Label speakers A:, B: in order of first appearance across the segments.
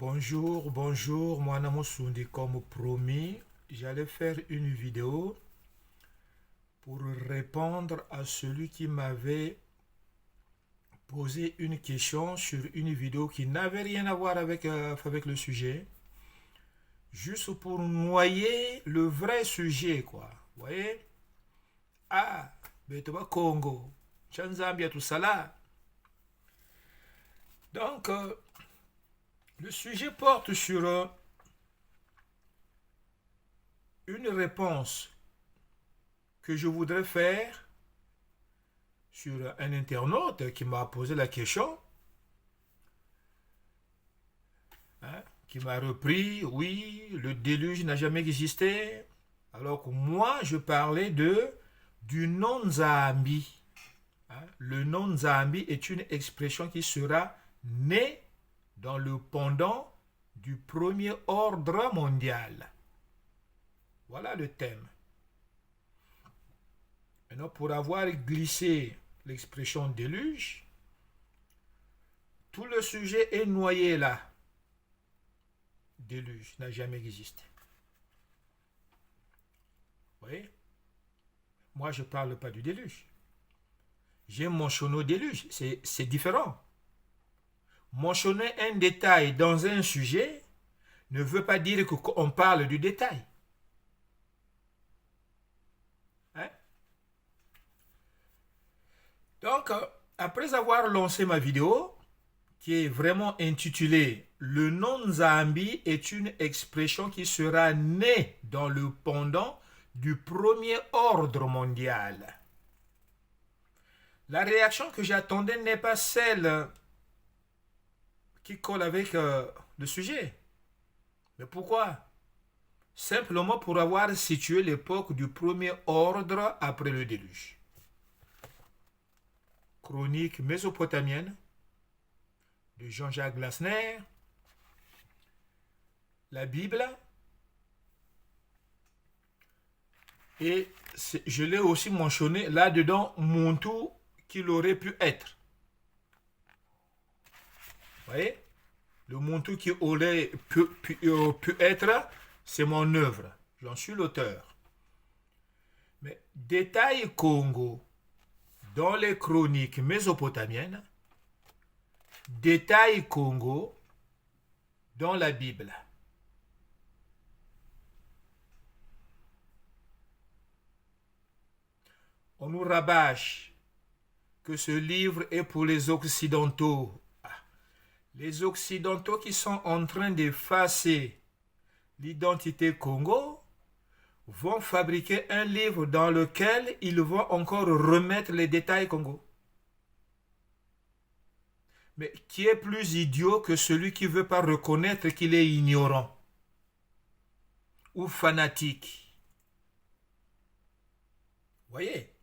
A: Bonjour, moi Namosundi, comme promis, j'allais faire une vidéo pour répondre à celui qui m'avait posé une question sur une vidéo qui n'avait rien à voir avec le sujet, juste pour noyer le vrai sujet, quoi. Vous voyez? Ah, Betoba Congo, Chanzambia, tout ça là. Donc, le sujet porte sur une réponse que je voudrais faire sur un internaute qui m'a posé la question, hein, qui m'a repris, oui, le déluge n'a jamais existé, alors que moi, je parlais du non-Zambi. Hein. Le non-Zambi est une expression qui sera née dans le pendant du premier ordre mondial. Voilà le thème. Maintenant, pour avoir glissé l'expression déluge, tout le sujet est noyé là. Déluge n'a jamais existé. Vous voyez? Moi, je ne parle pas du déluge. J'ai mentionné le déluge. C'est différent. Mentionner un détail dans un sujet ne veut pas dire qu'on parle du détail. Hein? Donc, après avoir lancé ma vidéo, qui est vraiment intitulée Le non-Zambi est une expression qui sera née dans le pendant du premier ordre mondial. La réaction que j'attendais n'est pas celle qui colle avec le sujet. Mais pourquoi? Simplement pour avoir situé l'époque du premier ordre après le déluge. Chronique mésopotamienne de Jean-Jacques Glasner, la Bible, et je l'ai aussi mentionné là-dedans, Montou qu'il aurait pu être. Vous voyez? Le Montou qui aurait pu être, c'est mon œuvre. J'en suis l'auteur. Mais détail Congo dans les chroniques mésopotamiennes, détail Congo dans la Bible. On nous rabâche que ce livre est pour les Occidentaux. Les Occidentaux qui sont en train d'effacer l'identité Congo vont fabriquer un livre dans lequel ils vont encore remettre les détails Congo. Mais qui est plus idiot que celui qui ne veut pas reconnaître qu'il est ignorant ou fanatique? Voyez,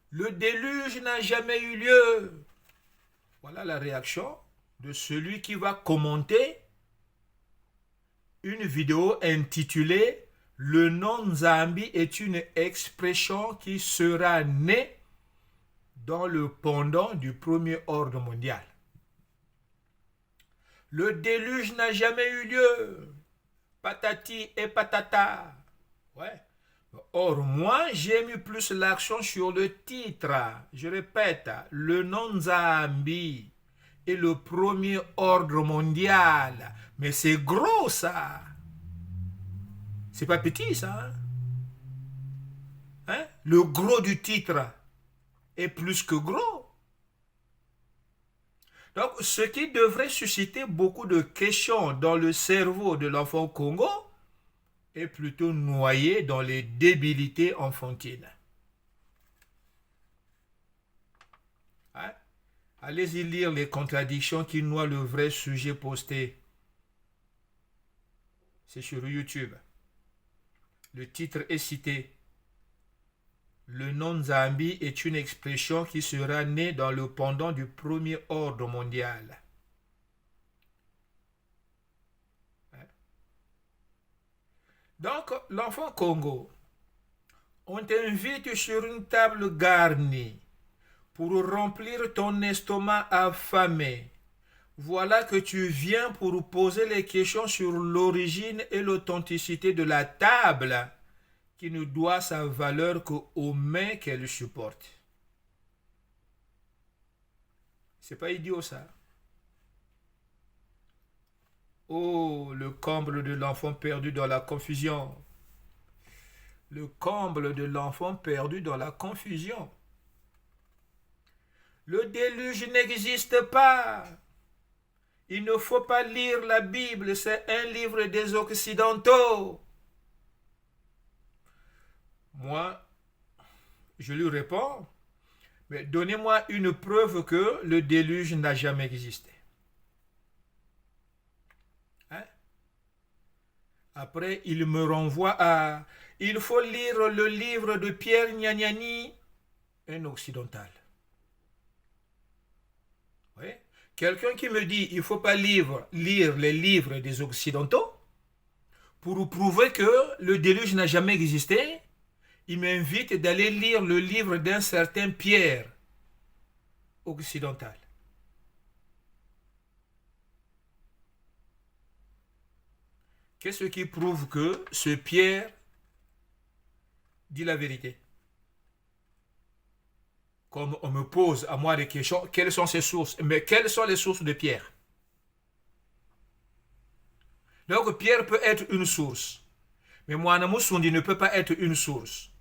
A: le déluge n'a jamais eu lieu. Voilà la réaction de celui qui va commenter une vidéo intitulée « Le non-Zambi est une expression qui sera née dans le pendant du premier ordre mondial. » Le déluge n'a jamais eu lieu. Patati et patata. Ouais. Or, moi, j'ai mis plus l'accent sur le titre. Je répète, le non-Zambi est le premier ordre mondial. Mais c'est gros, ça. C'est pas petit, ça. Hein? Le gros du titre est plus que gros. Donc, ce qui devrait susciter beaucoup de questions dans le cerveau de l'enfant Congo est plutôt noyé dans les débilités enfantines. Hein? Allez-y lire les contradictions qui noient le vrai sujet posté. C'est sur YouTube. Le titre est cité. Le non-Zambi est une expression qui sera née dans le pendant du premier ordre mondial. Donc, l'enfant Congo, on t'invite sur une table garnie pour remplir ton estomac affamé. Voilà que tu viens pour poser les questions sur l'origine et l'authenticité de la table qui ne doit sa valeur qu'aux mains qu'elle supporte. C'est pas idiot ça. Oh, le comble de l'enfant perdu dans la confusion. Le comble de l'enfant perdu dans la confusion. Le déluge n'existe pas. Il ne faut pas lire la Bible, c'est un livre des Occidentaux. Moi, je lui réponds, mais donnez-moi une preuve que le déluge n'a jamais existé. Hein? Après, il me renvoie à... Il faut lire le livre de Pierre Gnagnani, un occidental. Oui? Quelqu'un qui me dit il ne faut pas lire les livres des Occidentaux pour prouver que le déluge n'a jamais existé, il m'invite d'aller lire le livre d'un certain Pierre occidental. Qu'est-ce qui prouve que ce Pierre dit la vérité? Comme on me pose à moi des questions, quelles sont ses sources? Mais quelles sont les sources de Pierre? Donc Pierre peut être une source. Mais Moana Moussoundi ne peut pas être une source.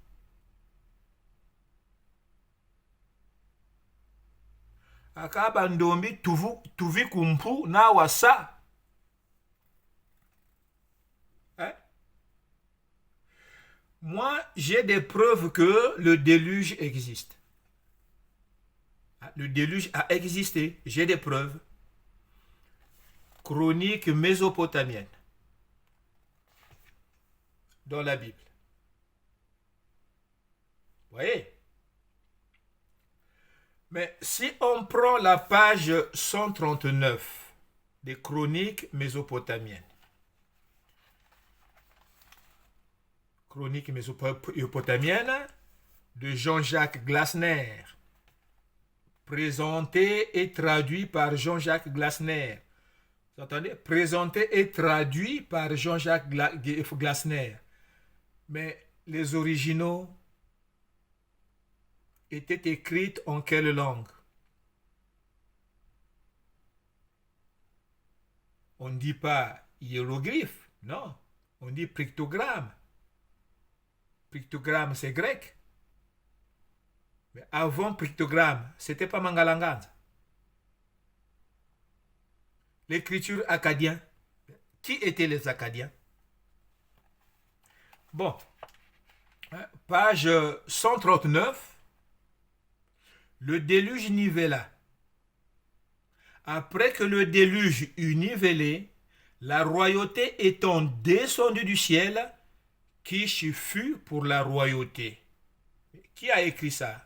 A: Akaba ndombi tuvi kumpu na wasa. Hein? Moi, j'ai des preuves que le déluge existe. Le déluge a existé. J'ai des preuves. Chronique mésopotamienne dans la Bible. Vous voyez? Mais si on prend la page 139 des chroniques mésopotamiennes, chroniques mésopotamiennes de Jean-Jacques Glasner, présenté et traduit par Jean-Jacques Glasner. Vous entendez? Présenté et traduit par Jean-Jacques Glasner. Mais les originaux étaient écrites en quelle langue? On ne dit pas hiéroglyphe, non. On dit pictogramme. Pictogramme, c'est grec. Mais avant pictogramme, c'était pas Mangalanganza. L'écriture acadienne. Qui étaient les Acadiens? Bon, page 139, le déluge nivela. Après que le déluge eut nivelé, la royauté étant descendue du ciel, Kish fut pour la royauté. Qui a écrit ça?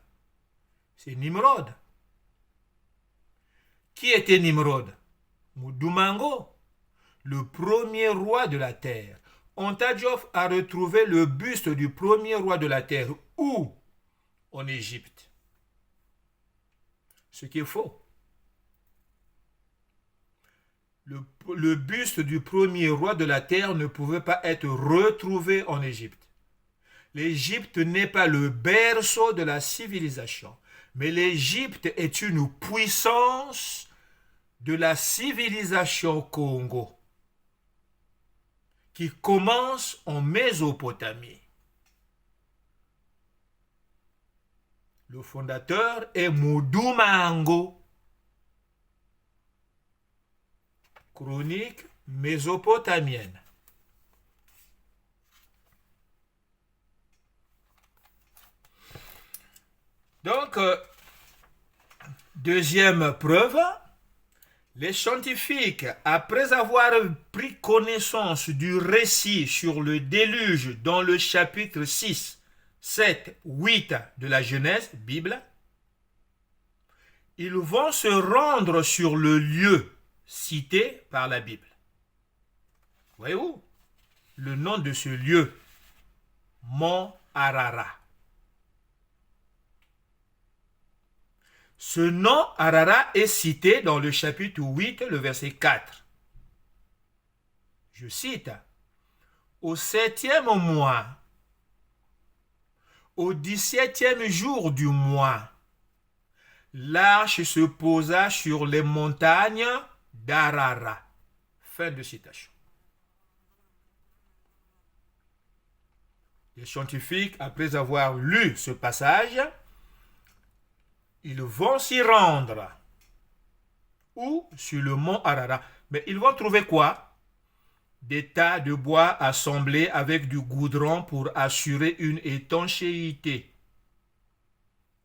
A: C'est Nimrod. Qui était Nimrod? Mudumango, le premier roi de la terre. Ontadjof a retrouvé le buste du premier roi de la terre. Où? En Égypte. Ce qui est faux. Le buste du premier roi de la terre ne pouvait pas être retrouvé en Égypte. L'Égypte n'est pas le berceau de la civilisation, mais l'Égypte est une puissance de la civilisation Congo qui commence en Mésopotamie. Le fondateur est Mudumango. Chronique mésopotamienne. Donc, deuxième preuve, les scientifiques, après avoir pris connaissance du récit sur le déluge dans le chapitre 6, 7, 8 de la Genèse, Bible, ils vont se rendre sur le lieu cité par la Bible. Voyez-vous? Le nom de ce lieu, Mont Arara. Ce nom Ararat est cité dans le chapitre 8, le verset 4. Je cite, au 7e mois, au 17e jour du mois, l'arche se posa sur les montagnes d'Ararat. Fin de citation. Les scientifiques, après avoir lu ce passage, ils vont s'y rendre. Ou sur le mont Ararat. Mais ils vont trouver quoi? Des tas de bois assemblés avec du goudron pour assurer une étanchéité.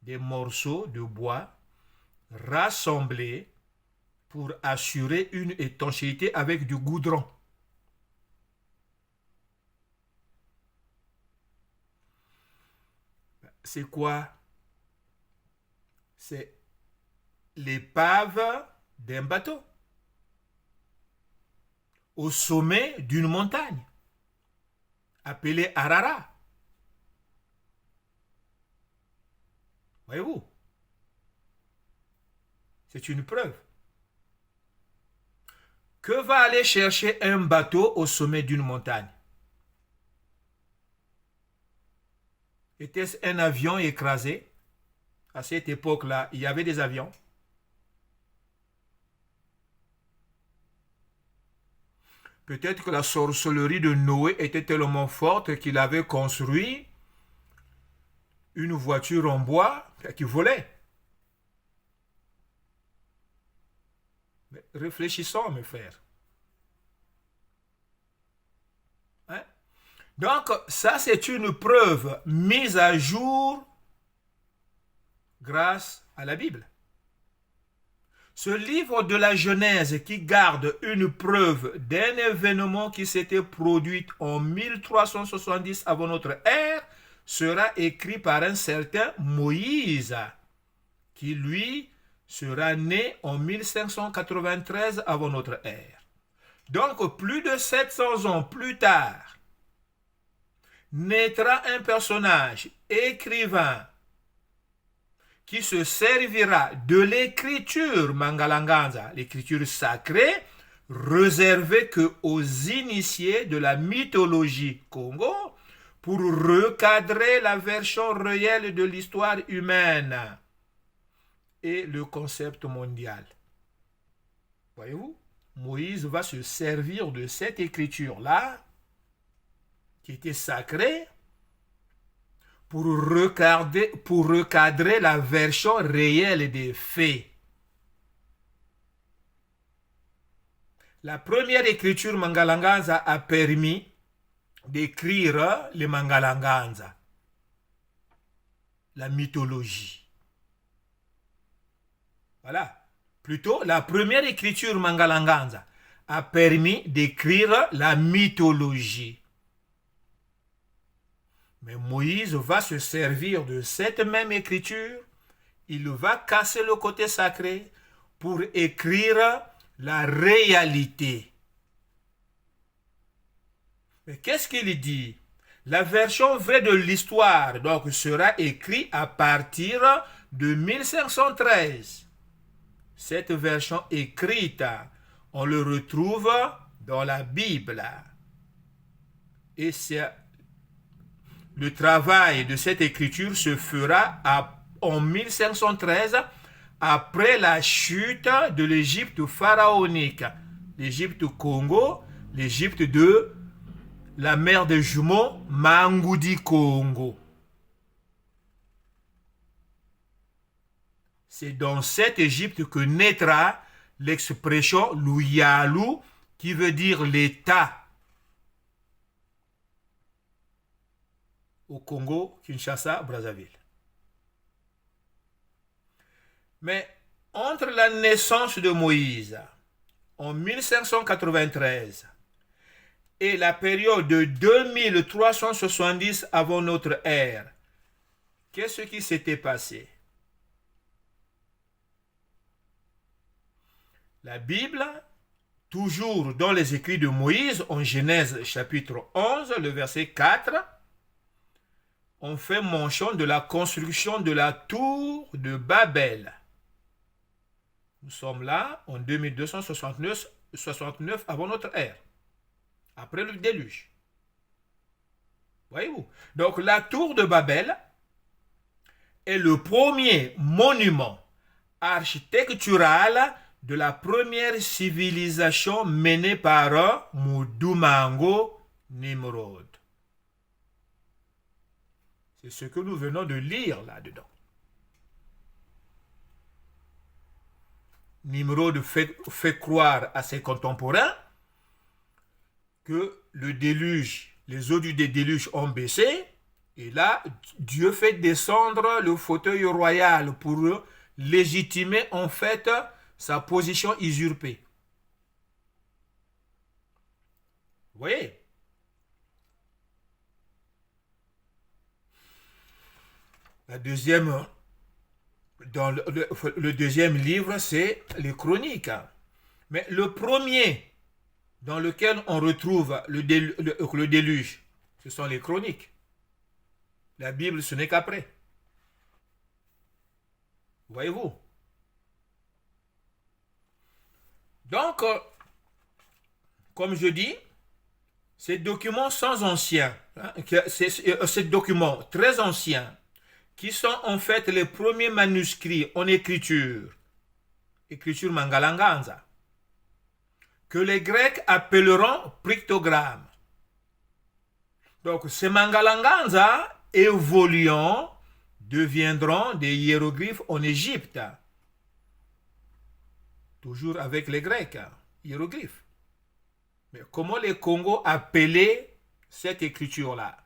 A: Des morceaux de bois rassemblés pour assurer une étanchéité avec du goudron. C'est quoi? C'est l'épave d'un bateau au sommet d'une montagne appelée Ararat. Voyez-vous? C'est une preuve. Que va aller chercher un bateau au sommet d'une montagne? Était-ce un avion écrasé? À cette époque-là, il y avait des avions. Peut-être que la sorcellerie de Noé était tellement forte qu'il avait construit une voiture en bois qui volait. Mais réfléchissons, mes frères. Hein? Donc, ça, c'est une preuve mise à jour grâce à la Bible. Ce livre de la Genèse qui garde une preuve d'un événement qui s'était produit en 1370 avant notre ère sera écrit par un certain Moïse, qui lui sera né en 1593 avant notre ère. Donc, plus de 700 ans plus tard, naîtra un personnage écrivain qui se servira de l'écriture Mangalanganza, l'écriture sacrée, réservée qu'aux initiés de la mythologie Congo, pour recadrer la version réelle de l'histoire humaine et le concept mondial. Voyez-vous, Moïse va se servir de cette écriture-là, qui était sacrée, pour recadrer la version réelle des faits. La première écriture Mangalanganza a permis d'écrire les Mangalanganza, la mythologie. Voilà. Plutôt, la première écriture Mangalanganza a permis d'écrire la mythologie. Mais Moïse va se servir de cette même écriture, il va casser le côté sacré pour écrire la réalité. Mais qu'est-ce qu'il dit? La version vraie de l'histoire donc sera écrite à partir de 1513. Cette version écrite, on le retrouve dans la Bible. Et c'est le travail de cette écriture se fera en 1513 après la chute de l'Égypte pharaonique, l'Égypte Congo, l'Égypte de la mer des jumeaux Mangoudi Congo. C'est dans cette Égypte que naîtra l'expression Luyalu qui veut dire l'État. Au Congo, Kinshasa, Brazzaville. Mais entre la naissance de Moïse en 1593 et la période de 2370 avant notre ère, qu'est-ce qui s'était passé? La Bible, toujours dans les écrits de Moïse, en Genèse chapitre 11, le verset 4, on fait mention de la construction de la tour de Babel. Nous sommes là en 2269 avant notre ère, après le déluge. Voyez-vous? Donc la tour de Babel est le premier monument architectural de la première civilisation menée par Mudumango Nimrod. C'est ce que nous venons de lire là-dedans. Nimrod fait croire à ses contemporains que le déluge, les eaux du déluge ont baissé, et là, Dieu fait descendre le fauteuil royal pour légitimer en fait sa position usurpée. Vous voyez? La deuxième, dans le deuxième livre, c'est les Chroniques. Mais le premier dans lequel on retrouve le déluge, ce sont les Chroniques. La Bible, ce n'est qu'après. Voyez-vous? Donc, comme je dis, ces documents sans anciens, ces documents très anciens, qui sont en fait les premiers manuscrits en écriture Mangalanganza, que les Grecs appelleront pictogrammes. Donc, ces Mangalanganza évoluant deviendront des hiéroglyphes en Égypte. Toujours avec les Grecs, hiéroglyphes. Mais comment les Congos appelaient cette écriture-là?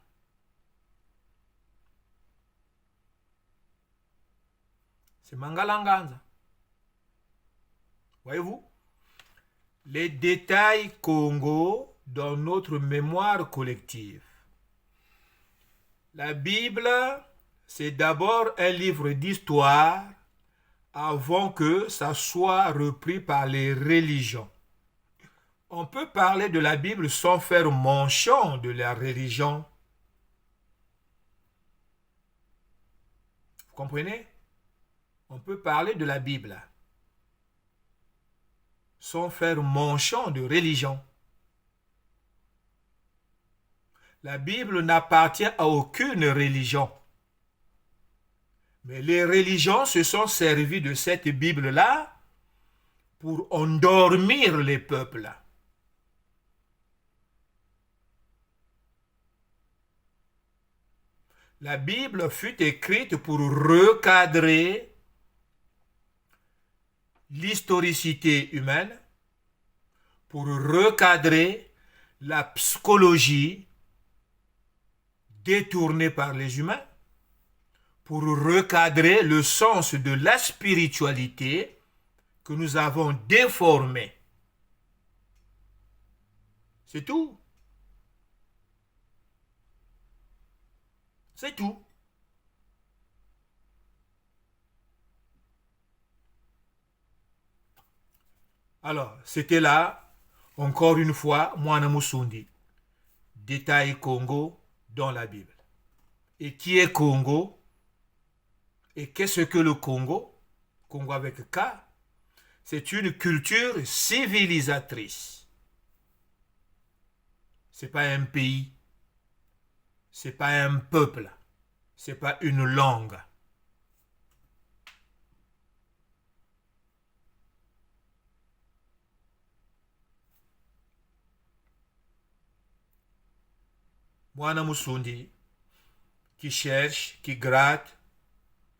A: C'est Mangalanganza. Voyez-vous? Les détails Congo dans notre mémoire collective. La Bible, c'est d'abord un livre d'histoire avant que ça soit repris par les religions. On peut parler de la Bible sans faire mention de la religion. Vous comprenez? On peut parler de la Bible sans faire mention de religion. La Bible n'appartient à aucune religion. Mais les religions se sont servies de cette Bible-là pour endormir les peuples. La Bible fut écrite pour recadrer l'historicité humaine, pour recadrer la psychologie détournée par les humains, pour recadrer le sens de la spiritualité que nous avons déformé. C'est tout. C'est tout. Alors, c'était là, encore une fois, Mwana Musundi. Détail Congo dans la Bible. Et qui est Congo? Et qu'est-ce que le Congo? Congo avec K. C'est une culture civilisatrice. Ce n'est pas un pays. Ce n'est pas un peuple. Ce n'est pas une langue. Mwana Musundi, qui cherche, qui gratte,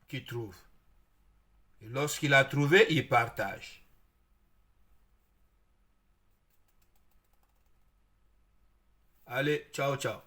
A: qui trouve. Et lorsqu'il a trouvé, il partage. Allez, ciao, ciao.